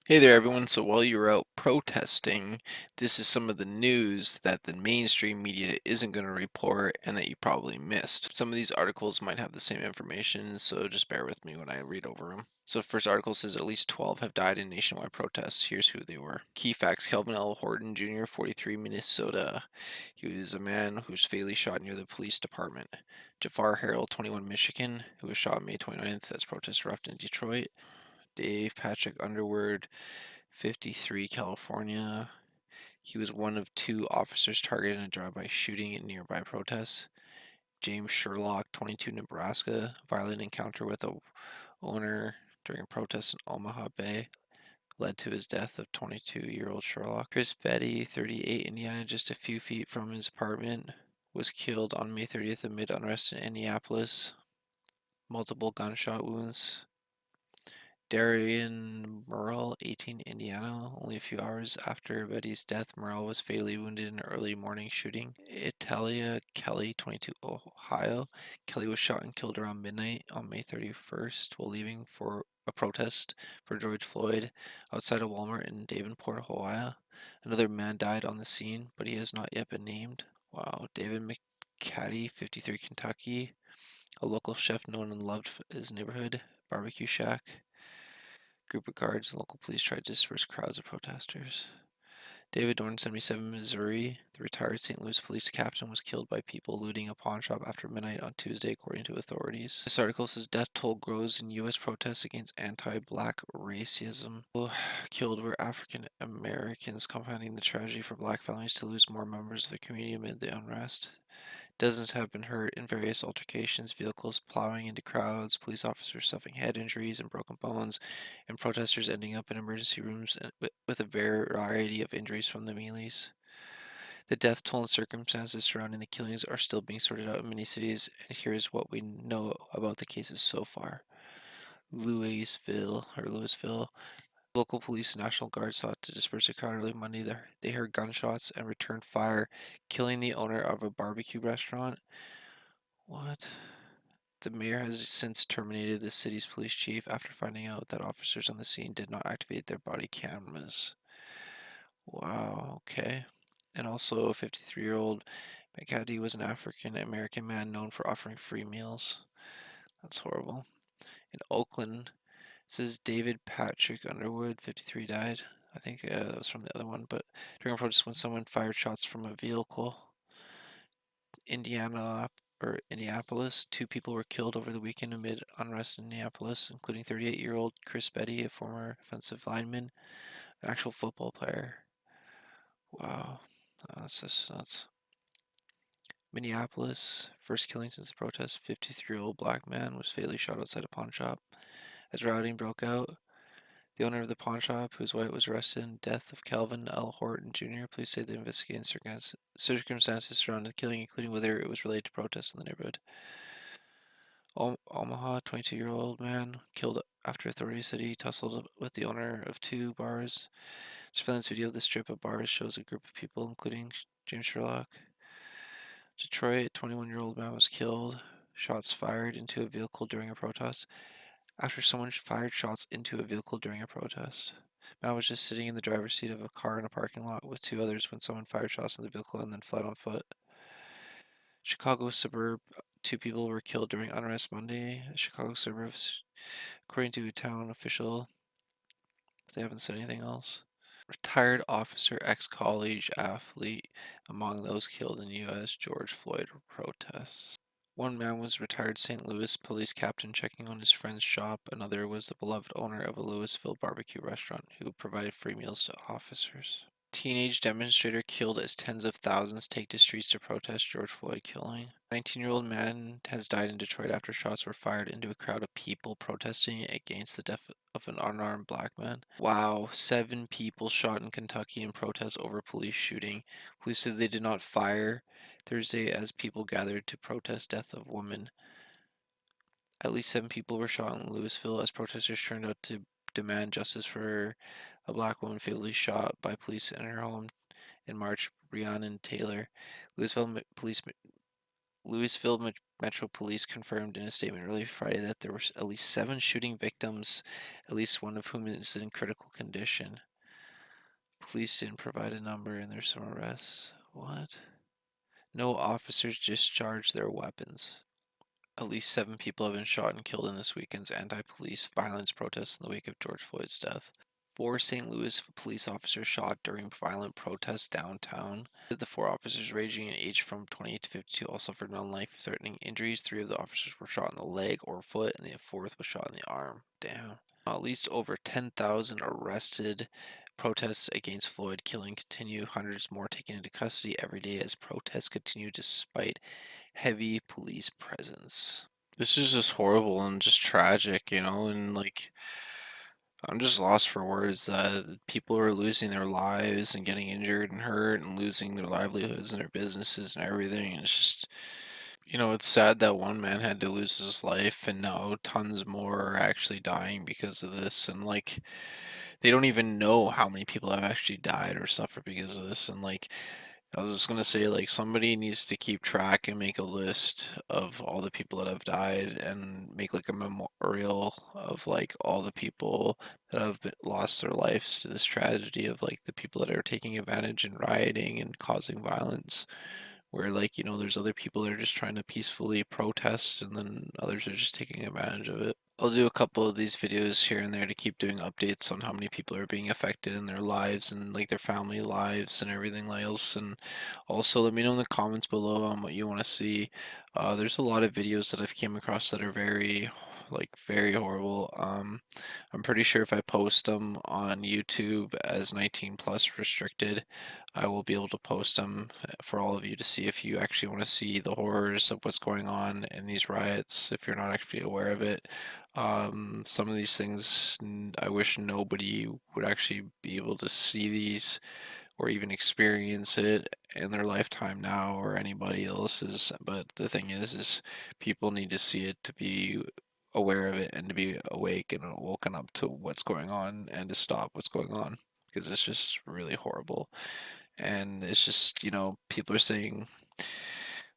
Hey there, everyone. So while you were out protesting, this is some of the news that the mainstream media isn't going to report and that you probably missed. Some of these articles might have the same information, so just bear with me when I read over them. So the first article says at least 12 have died in nationwide protests. Here's who they were. Key facts: Kelvin L. Horton Jr., 43, Minnesota. He was a man who was fatally shot near the police department. Jafar Harrell, 21, Michigan, who was shot May 29th as protests erupted in Detroit. Dave Patrick Underwood, 53, California. He was one of two officers targeted in a drive-by shooting in nearby protests. James Sherlock, 22, Nebraska. Violent encounter with a owner during a protest in Omaha Bay led to his death of 22-year-old Sherlock. Chris Beaty, 38, Indiana, just a few feet from his apartment, was killed on May 30th amid unrest in Indianapolis. Multiple gunshot wounds. Dorian Murrell, 18, Indiana. Only a few hours after Betty's death, Murrell was fatally wounded in an early morning shooting. Italia Kelly, 22, Ohio. Kelly was shot and killed around midnight on May 31st while leaving for a protest for George Floyd outside a Walmart in Davenport, Ohio. Another man died on the scene, but he has not yet been named. Wow. David McCaddy, 53, Kentucky. A local chef known and loved his neighborhood barbecue shack. Group of guards and local police tried to disperse crowds of protesters. David Dorn, 77, Missouri, the retired St. Louis police captain, was killed by people looting a pawn shop after midnight on Tuesday, according to authorities. This article says death toll grows in U.S. protests against anti-black racism. Killed were African Americans, compounding the tragedy for black families to lose more members of the community amid the unrest. Dozens have been hurt in various altercations, vehicles plowing into crowds, police officers suffering head injuries and broken bones, and protesters ending up in emergency rooms with a variety of injuries from the melees. The death toll and circumstances surrounding the killings are still being sorted out in many cities, and here's what we know about the cases so far. Louisville. Local police and National Guard sought to disperse the crowd early Monday. They heard gunshots and returned fire, killing the owner of a barbecue restaurant. What? The mayor has since terminated the city's police chief after finding out that officers on the scene did not activate their body cameras. Wow, okay. And also, a 53-year-old McCaddy was an African American man known for offering free meals. That's horrible. In Oakland, it says David Patrick Underwood, 53, died. I think that was from the other one, but during a protest when someone fired shots from a vehicle. Indianapolis, two people were killed over the weekend amid unrest in Indianapolis, including 38-year-old Chris Beaty, a former offensive lineman, an actual football player. Wow, that's just nuts. Minneapolis, first killing since the protest. 53-year-old black man was fatally shot outside a pawn shop. As rioting broke out, the owner of the pawn shop, whose wife was arrested in the death of Calvin L. Horton Jr., police say they investigated circumstances surrounding the killing, including whether it was related to protests in the neighborhood. Omaha, 22-year-old man killed after authorities said he tussled with the owner of two bars. Surveillance video of the strip of bars shows a group of people, including James Sherlock. Detroit, 21-year-old man was killed. Shots fired into a vehicle during a protest. After someone fired shots into a vehicle during a protest. Man was just sitting in the driver's seat of a car in a parking lot with two others when someone fired shots in the vehicle and then fled on foot. Chicago suburb, two people were killed during unrest Monday. Chicago suburbs, according to a town official. They haven't said anything else. Retired officer, ex-college athlete among those killed in U.S. George Floyd protests. One man was retired St. Louis police captain checking on his friend's shop. Another was the beloved owner of a Louisville barbecue restaurant who provided free meals to officers. Teenage demonstrator killed as tens of thousands take to streets to protest George Floyd killing. 19-year-old man has died in Detroit after shots were fired into a crowd of people protesting against the death of an unarmed black man. Wow, 7 people shot in Kentucky in protest over police shooting. Police said they did not fire Thursday as people gathered to protest death of woman. At least 7 people were shot in Louisville as protesters turned out to demand justice for a black woman fatally shot by police in her home in March. Breonna Taylor, Louisville police Louisville Metro Police confirmed in a statement early Friday that there were at least 7 shooting victims, at least one of whom is in critical condition. Police didn't provide a number and there's some arrests. What? No officers discharged their weapons. At least 7 people have been shot and killed in this weekend's anti-police violence protests in the wake of George Floyd's death. 4 St. Louis police officers shot during violent protests downtown. The 4 officers, ranging in age from 28 to 52, all suffered non-life-threatening injuries. 3 of the officers were shot in the leg or foot, and the fourth was shot in the arm. Damn. At least over 10,000 arrested. Protests against Floyd killing continue. Hundreds more taken into custody every day as protests continue despite heavy police presence. This is just horrible and just tragic, and like I'm just lost for words that people are losing their lives and getting injured and hurt and losing their livelihoods and their businesses and everything. It's just, it's sad that one man had to lose his life and now tons more are actually dying because of this. And like, they don't even know how many people have actually died or suffered because of this. And like, I was just gonna say, like, somebody needs to keep track and make a list of all the people that have died and make like a memorial of like all the people that have lost their lives to this tragedy of like the people that are taking advantage and rioting and causing violence. Where like, there's other people that are just trying to peacefully protest and then others are just taking advantage of it. I'll do a couple of these videos here and there to keep doing updates on how many people are being affected in their lives and like their family lives and everything else. And also let me know in the comments below on what you want to see. There's a lot of videos that I've came across that are very horrible. I'm pretty sure if I post them on YouTube as 19 plus restricted, I will be able to post them for all of you to see if you actually want to see the horrors of what's going on in these riots, if you're not actually aware of it. Some of these things, I wish nobody would actually be able to see these or even experience it in their lifetime now or anybody else's. But the thing is people need to see it to be aware of it and to be awake and woken up to what's going on and to stop what's going on because it's just really horrible. And it's just, people are saying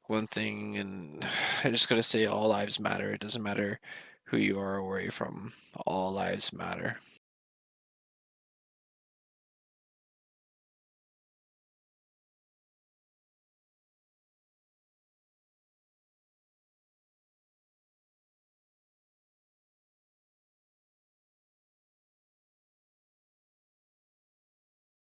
one thing, and I just gotta say, all lives matter. It doesn't matter who you are or where you're from. All lives matter.